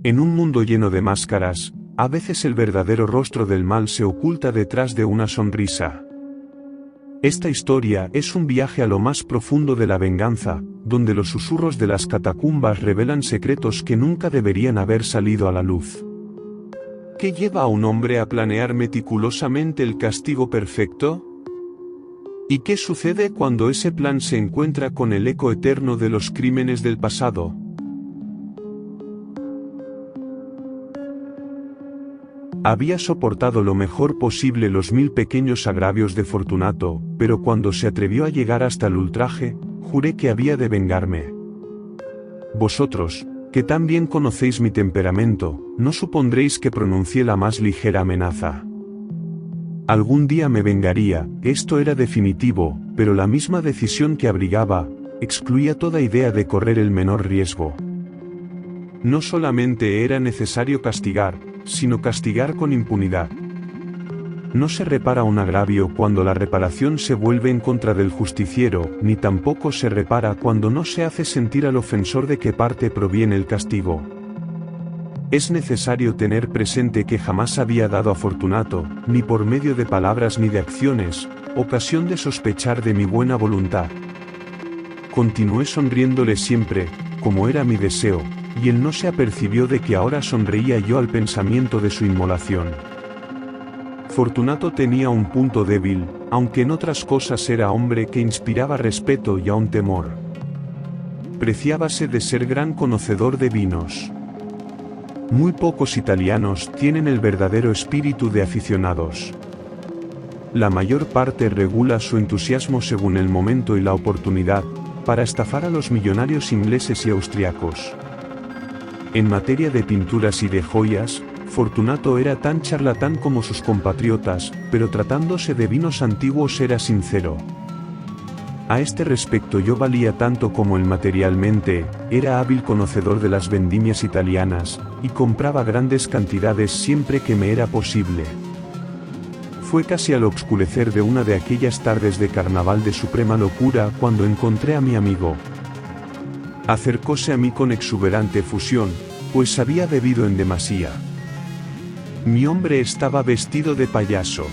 En un mundo lleno de máscaras, a veces el verdadero rostro del mal se oculta detrás de una sonrisa. Esta historia es un viaje a lo más profundo de la venganza, donde los susurros de las catacumbas revelan secretos que nunca deberían haber salido a la luz. ¿Qué lleva a un hombre a planear meticulosamente el castigo perfecto? ¿Y qué sucede cuando ese plan se encuentra con el eco eterno de los crímenes del pasado? Había soportado lo mejor posible los 1000 pequeños agravios de Fortunato, pero cuando se atrevió a llegar hasta el ultraje, juré que había de vengarme. Vosotros, que tan bien conocéis mi temperamento, no supondréis que pronuncié la más ligera amenaza. Algún día me vengaría, esto era definitivo, pero la misma decisión que abrigaba, excluía toda idea de correr el menor riesgo. No solamente era necesario castigar, sino castigar con impunidad. No se repara un agravio cuando la reparación se vuelve en contra del justiciero, ni tampoco se repara cuando no se hace sentir al ofensor de qué parte proviene el castigo. Es necesario tener presente que jamás había dado a Fortunato, ni por medio de palabras ni de acciones, ocasión de sospechar de mi buena voluntad. Continué sonriéndole siempre, como era mi deseo, y él no se apercibió de que ahora sonreía yo al pensamiento de su inmolación. Fortunato tenía un punto débil, aunque en otras cosas era hombre que inspiraba respeto y aun temor. Preciábase de ser gran conocedor de vinos. Muy pocos italianos tienen el verdadero espíritu de aficionados. La mayor parte regula su entusiasmo según el momento y la oportunidad, para estafar a los millonarios ingleses y austriacos. En materia de pinturas y de joyas, Fortunato era tan charlatán como sus compatriotas, pero tratándose de vinos antiguos era sincero. A este respecto yo valía tanto como él materialmente, era hábil conocedor de las vendimias italianas, y compraba grandes cantidades siempre que me era posible. Fue casi al oscurecer de una de aquellas tardes de carnaval de suprema locura cuando encontré a mi amigo. Acercóse a mí con exuberante efusión, pues había bebido en demasía. Mi hombre estaba vestido de payaso.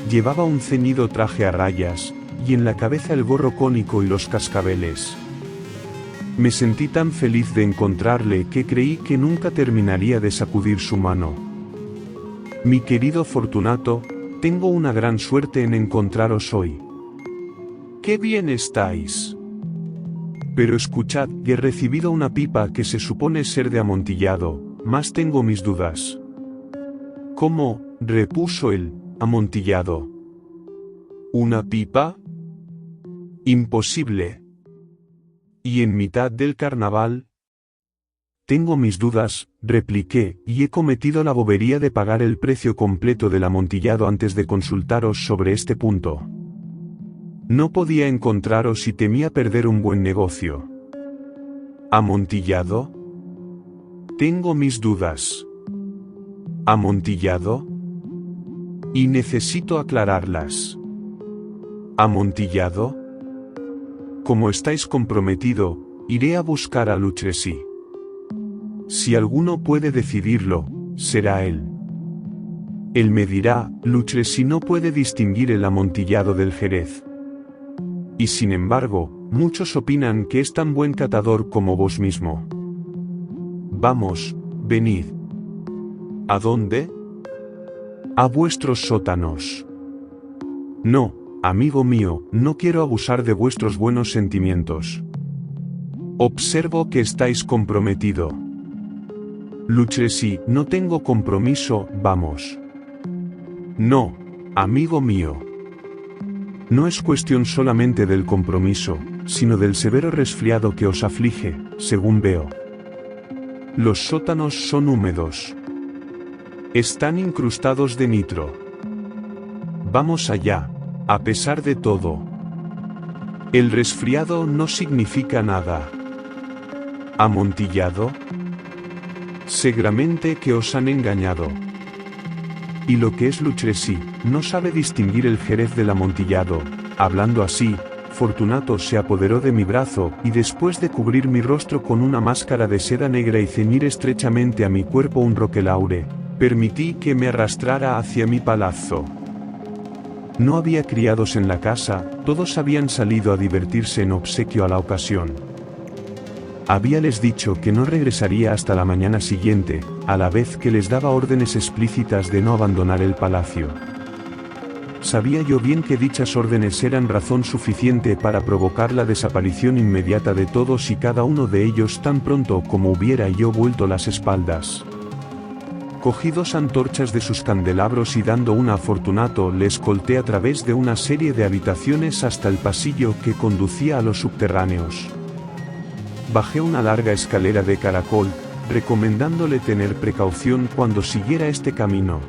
Llevaba un ceñido traje a rayas, y en la cabeza el gorro cónico y los cascabeles. Me sentí tan feliz de encontrarle que creí que nunca terminaría de sacudir su mano. Mi querido Fortunato, tengo una gran suerte en encontraros hoy. ¡Qué bien estáis! Pero escuchad, que he recibido una pipa que se supone ser de Amontillado, mas tengo mis dudas. ¿Cómo? Repuso él, Amontillado. ¿Una pipa? Imposible. ¿Y en mitad del carnaval? Tengo mis dudas, repliqué, y he cometido la bobería de pagar el precio completo del Amontillado antes de consultaros sobre este punto. No podía encontraros y temía perder un buen negocio. ¿Amontillado? Tengo mis dudas. ¿Amontillado? Y necesito aclararlas. ¿Amontillado? Como estáis comprometido, iré a buscar a Lucchesi. Si alguno puede decidirlo, será él. Él me dirá, Lucchesi no puede distinguir el Amontillado del Jerez. Y sin embargo, muchos opinan que es tan buen catador como vos mismo. Vamos, venid. ¿A dónde? A vuestros sótanos. No, amigo mío, no quiero abusar de vuestros buenos sentimientos. Observo que estáis comprometido. Lucchesi, no tengo compromiso, vamos. No, amigo mío. No es cuestión solamente del compromiso, sino del severo resfriado que os aflige, según veo. Los sótanos son húmedos. Están incrustados de nitro. Vamos allá, a pesar de todo. El resfriado no significa nada. ¿Amontillado? Seguramente que os han engañado. Y lo que es Lucchesi, no sabe distinguir el Jerez del Amontillado. Hablando así, Fortunato se apoderó de mi brazo y después de cubrir mi rostro con una máscara de seda negra y ceñir estrechamente a mi cuerpo un roquelaure, permití que me arrastrara hacia mi palazzo. No había criados en la casa, todos habían salido a divertirse en obsequio a la ocasión. Habíales dicho que no regresaría hasta la mañana siguiente, a la vez que les daba órdenes explícitas de no abandonar el palacio. Sabía yo bien que dichas órdenes eran razón suficiente para provocar la desaparición inmediata de todos y cada uno de ellos tan pronto como hubiera yo vuelto las espaldas. Cogí 2 antorchas de sus candelabros y dando una a Fortunato le escolté a través de una serie de habitaciones hasta el pasillo que conducía a los subterráneos. Bajé una larga escalera de caracol, recomendándole tener precaución cuando siguiera este camino.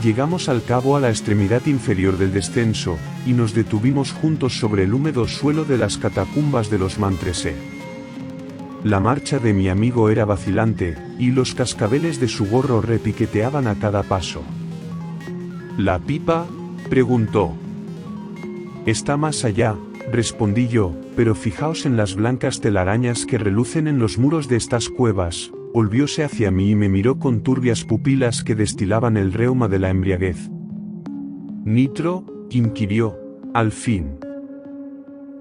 Llegamos al cabo a la extremidad inferior del descenso, y nos detuvimos juntos sobre el húmedo suelo de las catacumbas de los Mantrese. La marcha de mi amigo era vacilante, y los cascabeles de su gorro repiqueteaban a cada paso. ¿La pipa?, preguntó. Está más allá, respondí yo, pero fijaos en las blancas telarañas que relucen en los muros de estas cuevas. Volvióse hacia mí y me miró con turbias pupilas que destilaban el reuma de la embriaguez. ¿Nitro?, inquirió, al fin.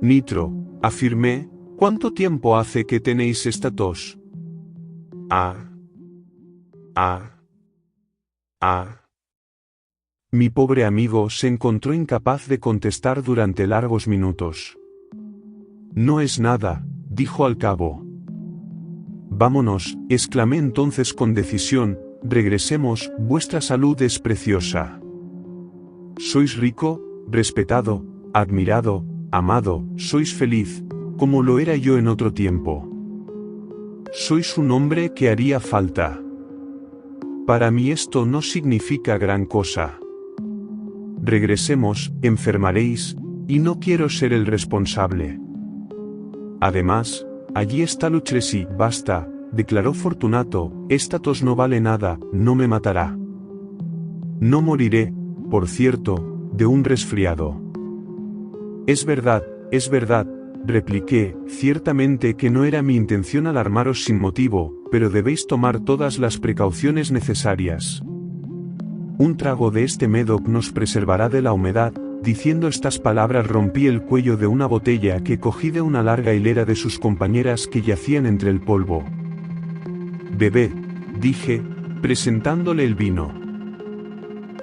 Nitro, afirmé, ¿cuánto tiempo hace que tenéis esta tos? Mi pobre amigo se encontró incapaz de contestar durante largos minutos. No es nada, dijo al cabo. Vámonos, exclamé entonces con decisión, regresemos, vuestra salud es preciosa. Sois rico, respetado, admirado, amado, sois feliz, como lo era yo en otro tiempo. Sois un hombre que haría falta. Para mí esto no significa gran cosa. Regresemos, enfermaréis, y no quiero ser el responsable. Además, allí está Luchresi. Basta, declaró Fortunato, esta tos no vale nada, no me matará. No moriré, por cierto, de un resfriado. Es verdad, repliqué, ciertamente que no era mi intención alarmaros sin motivo, pero debéis tomar todas las precauciones necesarias. Un trago de este Medoc nos preservará de la humedad. Diciendo estas palabras rompí el cuello de una botella que cogí de una larga hilera de sus compañeras que yacían entre el polvo. Bebed, dije, presentándole el vino.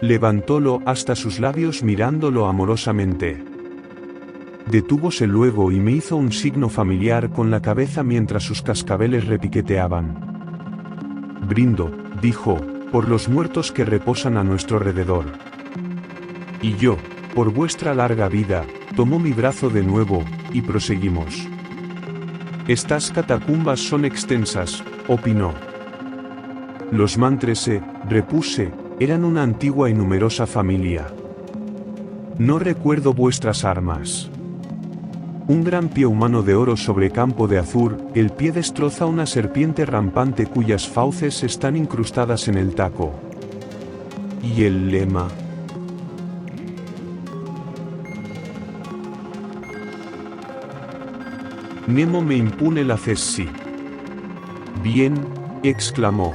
Levantólo hasta sus labios mirándolo amorosamente. Detúvose luego y me hizo un signo familiar con la cabeza mientras sus cascabeles repiqueteaban. Brindo, dijo, por los muertos que reposan a nuestro alrededor. Y yo, por vuestra larga vida, tomó mi brazo de nuevo, y proseguimos. Estas catacumbas son extensas, opinó. Los Mantrese, repuse, eran una antigua y numerosa familia. No recuerdo vuestras armas. Un gran pie humano de oro sobre campo de azur, el pie destroza una serpiente rampante cuyas fauces están incrustadas en el taco. ¿Y el lema? Nemo me impune la cessi. Bien, exclamó.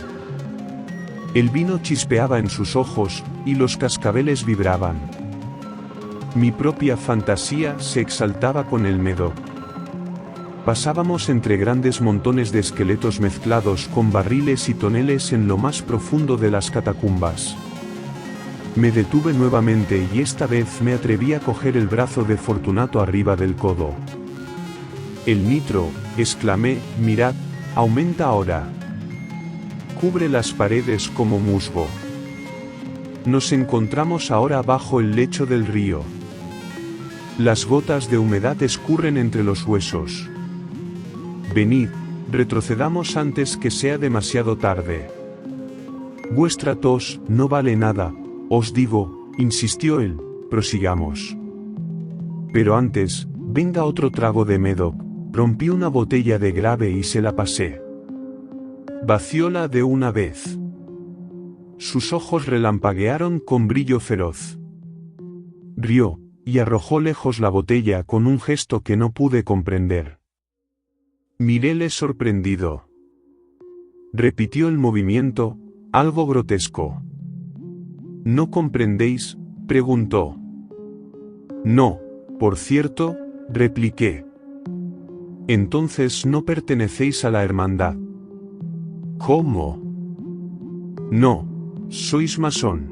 El vino chispeaba en sus ojos, y los cascabeles vibraban. Mi propia fantasía se exaltaba con el Medoc. Pasábamos entre grandes montones de esqueletos mezclados con barriles y toneles en lo más profundo de las catacumbas. Me detuve nuevamente y esta vez me atreví a coger el brazo de Fortunato arriba del codo. El nitro, exclamé, mirad, aumenta ahora. Cubre las paredes como musgo. Nos encontramos ahora bajo el lecho del río. Las gotas de humedad escurren entre los huesos. Venid, retrocedamos antes que sea demasiado tarde. Vuestra tos no vale nada, os digo, insistió él, prosigamos. Pero antes, venga otro trago de Medoc. Rompí una botella de grave y se la pasé. Vacióla de una vez. Sus ojos relampaguearon con brillo feroz. Rió, y arrojó lejos la botella con un gesto que no pude comprender. Miréle sorprendido. Repitió el movimiento, algo grotesco. ¿No comprendéis?, preguntó. No, por cierto, repliqué. Entonces no pertenecéis a la hermandad. ¿Cómo? No, sois masón.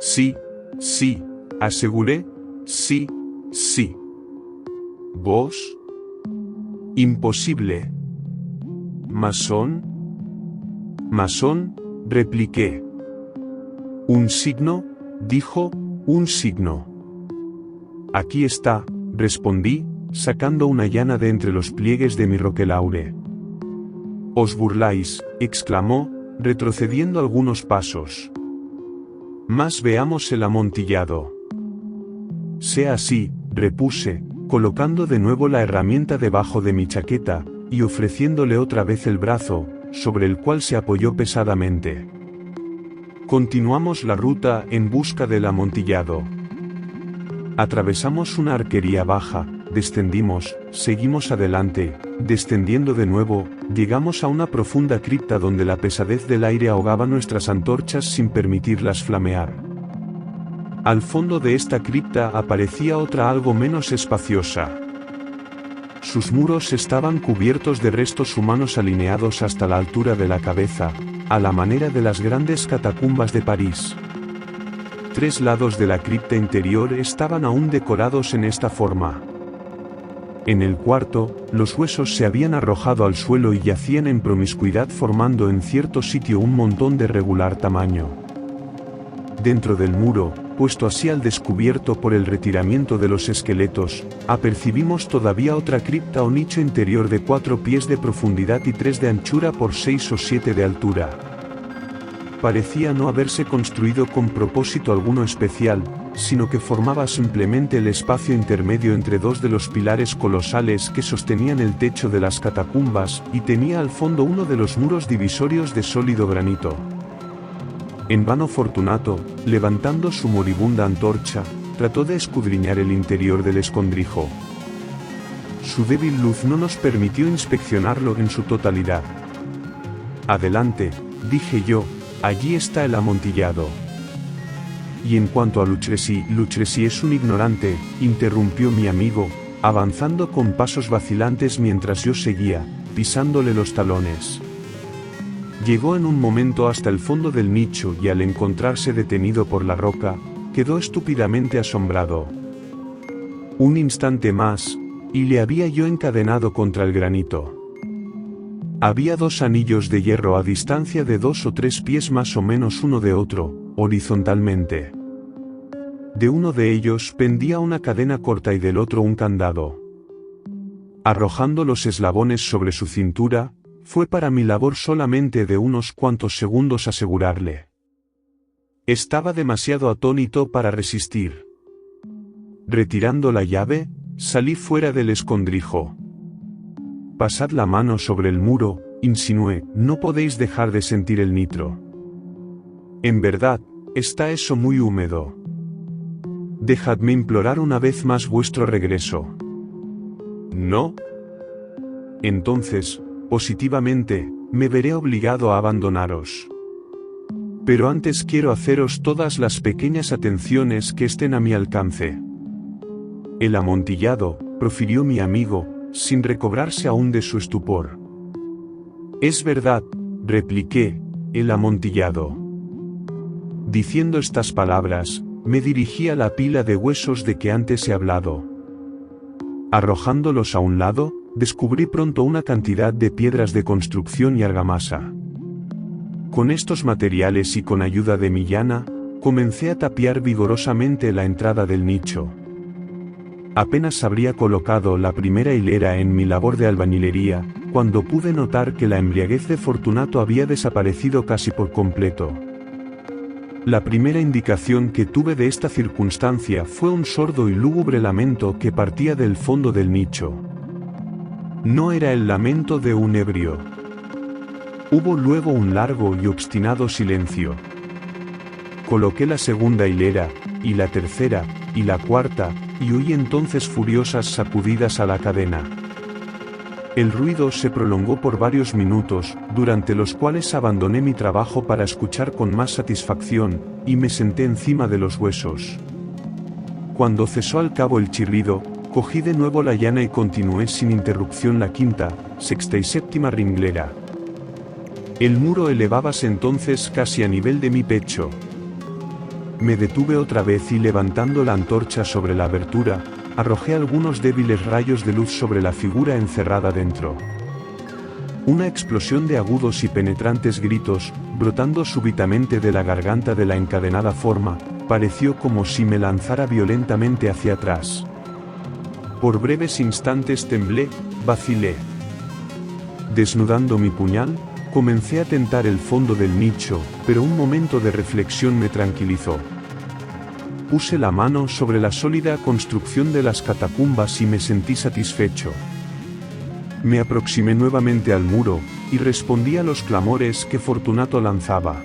Sí, sí, aseguré, sí, sí. ¿Vos? Imposible. ¿Masón? Masón, repliqué. ¿Un signo?, dijo, un signo. Aquí está, respondí, sacando una llana de entre los pliegues de mi roquelaure. Os burláis, exclamó, retrocediendo algunos pasos. Mas veamos el amontillado. Sea así, repuse, colocando de nuevo la herramienta debajo de mi chaqueta, y ofreciéndole otra vez el brazo, sobre el cual se apoyó pesadamente. Continuamos la ruta en busca del amontillado. Atravesamos una arquería baja, descendimos, seguimos adelante, descendiendo de nuevo, llegamos a una profunda cripta donde la pesadez del aire ahogaba nuestras antorchas sin permitirlas flamear. Al fondo de esta cripta aparecía otra algo menos espaciosa. Sus muros estaban cubiertos de restos humanos alineados hasta la altura de la cabeza, a la manera de las grandes catacumbas de París. 3 lados de la cripta interior estaban aún decorados en esta forma. En el cuarto, los huesos se habían arrojado al suelo y yacían en promiscuidad formando en cierto sitio un montón de regular tamaño. Dentro del muro, puesto así al descubierto por el retiramiento de los esqueletos, apercibimos todavía otra cripta o nicho interior de 4 pies de profundidad y 3 de anchura por 6 o 7 de altura. Parecía no haberse construido con propósito alguno especial, sino que formaba simplemente el espacio intermedio entre 2 de los pilares colosales que sostenían el techo de las catacumbas, y tenía al fondo uno de los muros divisorios de sólido granito. En vano Fortunato, levantando su moribunda antorcha, trató de escudriñar el interior del escondrijo. Su débil luz no nos permitió inspeccionarlo en su totalidad. Adelante, dije yo, allí está el amontillado. Y en cuanto a Luchresi es un ignorante, interrumpió mi amigo, avanzando con pasos vacilantes mientras yo seguía, pisándole los talones. Llegó en un momento hasta el fondo del nicho y al encontrarse detenido por la roca, quedó estúpidamente asombrado. Un instante más, y le había yo encadenado contra el granito. Había 2 anillos de hierro a distancia de 2 o 3 pies más o menos uno de otro, horizontalmente. De uno de ellos pendía una cadena corta y del otro un candado. Arrojando los eslabones sobre su cintura, fue para mi labor solamente de unos cuantos segundos asegurarle. Estaba demasiado atónito para resistir. Retirando la llave, salí fuera del escondrijo. Pasad la mano sobre el muro, insinué, no podéis dejar de sentir el nitro. En verdad, está eso muy húmedo. Dejadme implorar una vez más vuestro regreso. ¿No? Entonces, positivamente, me veré obligado a abandonaros. Pero antes quiero haceros todas las pequeñas atenciones que estén a mi alcance. El amontillado, profirió mi amigo, sin recobrarse aún de su estupor. Es verdad, repliqué, el amontillado. Diciendo estas palabras, me dirigí a la pila de huesos de que antes he hablado. Arrojándolos a un lado, descubrí pronto una cantidad de piedras de construcción y argamasa. Con estos materiales y con ayuda de mi llana, comencé a tapiar vigorosamente la entrada del nicho. Apenas habría colocado la primera hilera en mi labor de albañilería, cuando pude notar que la embriaguez de Fortunato había desaparecido casi por completo. La primera indicación que tuve de esta circunstancia fue un sordo y lúgubre lamento que partía del fondo del nicho. No era el lamento de un ebrio. Hubo luego un largo y obstinado silencio. Coloqué la segunda hilera, y la tercera, y la cuarta, y oí entonces furiosas sacudidas a la cadena. El ruido se prolongó por varios minutos, durante los cuales abandoné mi trabajo para escuchar con más satisfacción, y me senté encima de los huesos. Cuando cesó al cabo el chirrido, cogí de nuevo la llana y continué sin interrupción la quinta, sexta y séptima ringlera. El muro elevábase entonces casi a nivel de mi pecho. Me detuve otra vez y levantando la antorcha sobre la abertura, arrojé algunos débiles rayos de luz sobre la figura encerrada dentro. Una explosión de agudos y penetrantes gritos, brotando súbitamente de la garganta de la encadenada forma, pareció como si me lanzara violentamente hacia atrás. Por breves instantes temblé, vacilé. Desnudando mi puñal, comencé a tentar el fondo del nicho, pero un momento de reflexión me tranquilizó. Puse la mano sobre la sólida construcción de las catacumbas y me sentí satisfecho. Me aproximé nuevamente al muro, y respondí a los clamores que Fortunato lanzaba.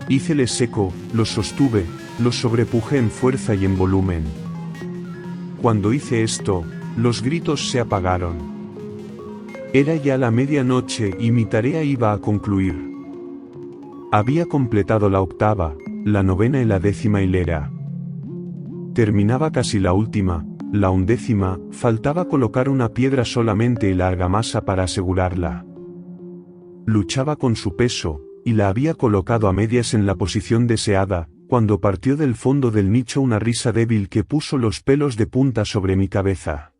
Hícele seco, los sostuve, los sobrepujé en fuerza y en volumen. Cuando hice esto, los gritos se apagaron. Era ya la medianoche y mi tarea iba a concluir. Había completado la octava, la novena y la 10ª hilera. Terminaba casi la última, la 11ª, faltaba colocar una piedra solamente y la argamasa para asegurarla. Luchaba con su peso, y la había colocado a medias en la posición deseada, cuando partió del fondo del nicho una risa débil que puso los pelos de punta sobre mi cabeza.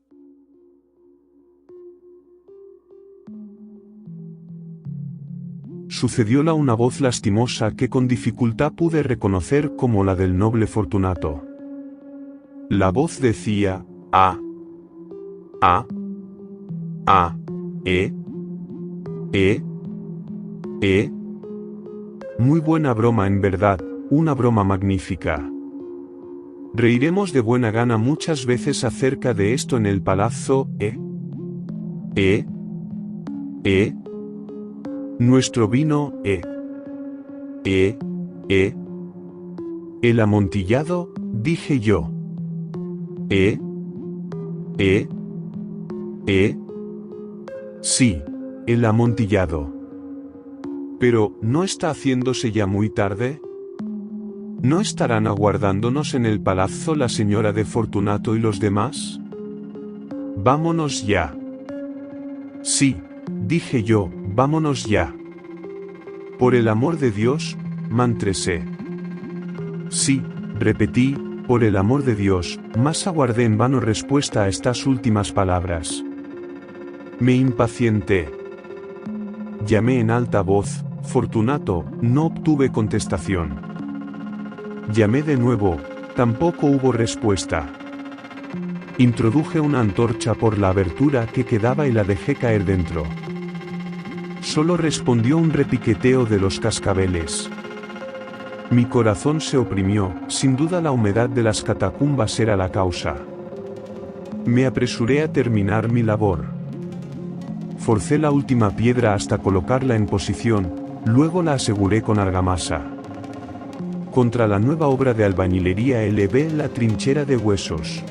Sucedióla una voz lastimosa que con dificultad pude reconocer como la del noble Fortunato. La voz decía, Muy buena broma en verdad, una broma magnífica. Reiremos de buena gana muchas veces acerca de esto en el palazzo, Nuestro vino, El amontillado, dije yo. Sí, el amontillado. Pero, ¿no está haciéndose ya muy tarde? ¿No estarán aguardándonos en el palazzo la señora de Fortunato y los demás? Vámonos ya. Sí, dije yo, vámonos ya. Por el amor de Dios, mantresé. Sí, repetí, por el amor de Dios, mas aguardé en vano respuesta a estas últimas palabras. Me impacienté. Llamé en alta voz, Fortunato, no obtuve contestación. Llamé de nuevo, tampoco hubo respuesta. Introduje una antorcha por la abertura que quedaba y la dejé caer dentro. Solo respondió un repiqueteo de los cascabeles. Mi corazón se oprimió, sin duda la humedad de las catacumbas era la causa. Me apresuré a terminar mi labor. Forcé la última piedra hasta colocarla en posición, luego la aseguré con argamasa. Contra la nueva obra de albañilería elevé la trinchera de huesos.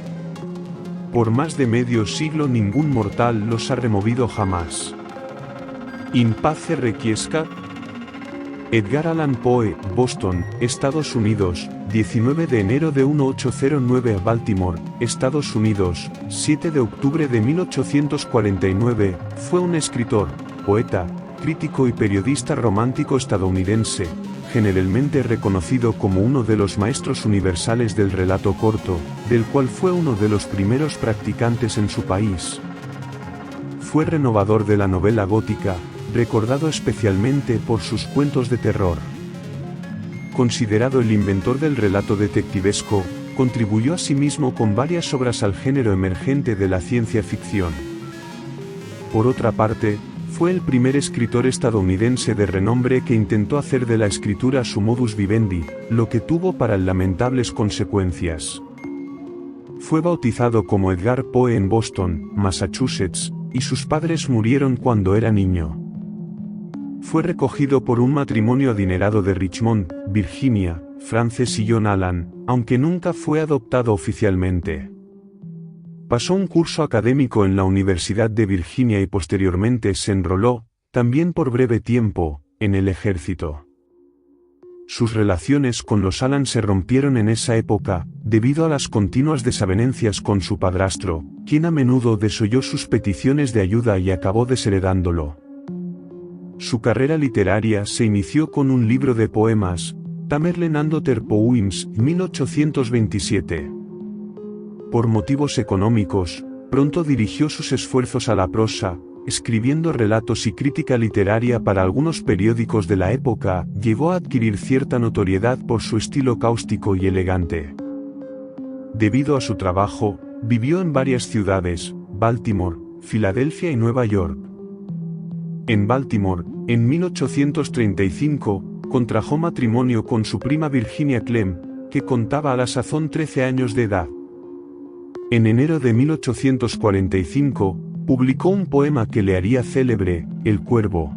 Por más de medio siglo ningún mortal los ha removido jamás. In pace requiescat. Edgar Allan Poe, Boston, Estados Unidos, 19 de enero de 1809 a Baltimore, Estados Unidos, 7 de octubre de 1849, fue un escritor, poeta, crítico y periodista romántico estadounidense, generalmente reconocido como uno de los maestros universales del relato corto, del cual fue uno de los primeros practicantes en su país. Fue renovador de la novela gótica, recordado especialmente por sus cuentos de terror. Considerado el inventor del relato detectivesco, contribuyó asimismo con varias obras al género emergente de la ciencia ficción. Por otra parte, fue el primer escritor estadounidense de renombre que intentó hacer de la escritura su modus vivendi, lo que tuvo para él lamentables consecuencias. Fue bautizado como Edgar Poe en Boston, Massachusetts, y sus padres murieron cuando era niño. Fue recogido por un matrimonio adinerado de Richmond, Virginia, Frances y John Allan, aunque nunca fue adoptado oficialmente. Pasó un curso académico en la Universidad de Virginia y posteriormente se enroló, también por breve tiempo, en el ejército. Sus relaciones con los Allan se rompieron en esa época, debido a las continuas desavenencias con su padrastro, quien a menudo desoyó sus peticiones de ayuda y acabó desheredándolo. Su carrera literaria se inició con un libro de poemas, Tamerlane and Other Poems, 1827. Por motivos económicos, pronto dirigió sus esfuerzos a la prosa, escribiendo relatos y crítica literaria para algunos periódicos de la época. Llegó a adquirir cierta notoriedad por su estilo cáustico y elegante. Debido a su trabajo, vivió en varias ciudades, Baltimore, Filadelfia y Nueva York. En Baltimore, en 1835, contrajo matrimonio con su prima Virginia Clem, que contaba a la sazón 13 años de edad. En enero de 1845, publicó un poema que le haría célebre, El Cuervo.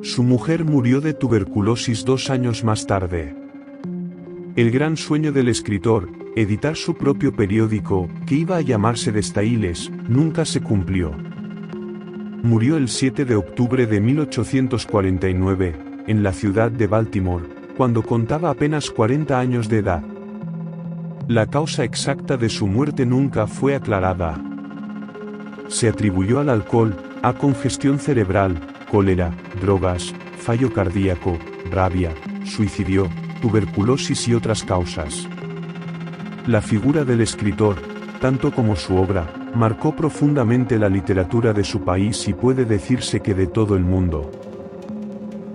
Su mujer murió de tuberculosis 2 años más tarde. El gran sueño del escritor, editar su propio periódico, que iba a llamarse Destailes, nunca se cumplió. Murió el 7 de octubre de 1849, en la ciudad de Baltimore, cuando contaba apenas 40 años de edad. La causa exacta de su muerte nunca fue aclarada. Se atribuyó al alcohol, a congestión cerebral, cólera, drogas, fallo cardíaco, rabia, suicidio, tuberculosis y otras causas. La figura del escritor, tanto como su obra, marcó profundamente la literatura de su país y puede decirse que de todo el mundo.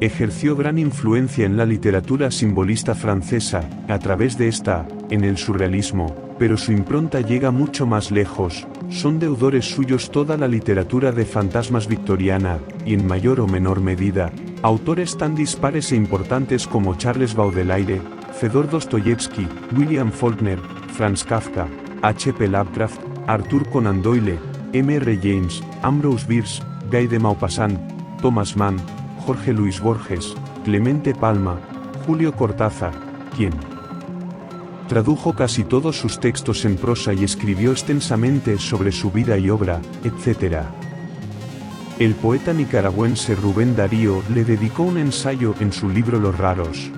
Ejerció gran influencia en la literatura simbolista francesa, a través de esta, en el surrealismo, pero su impronta llega mucho más lejos. Son deudores suyos toda la literatura de fantasmas victoriana, y en mayor o menor medida, autores tan dispares e importantes como Charles Baudelaire, Fedor Dostoyevsky, William Faulkner, Franz Kafka, H.P. Lovecraft, Arthur Conan Doyle, M.R. James, Ambrose Bierce, Guy de Maupassant, Thomas Mann, Jorge Luis Borges, Clemente Palma, Julio Cortázar, quien tradujo casi todos sus textos en prosa y escribió extensamente sobre su vida y obra, etc. El poeta nicaragüense Rubén Darío le dedicó un ensayo en su libro Los Raros.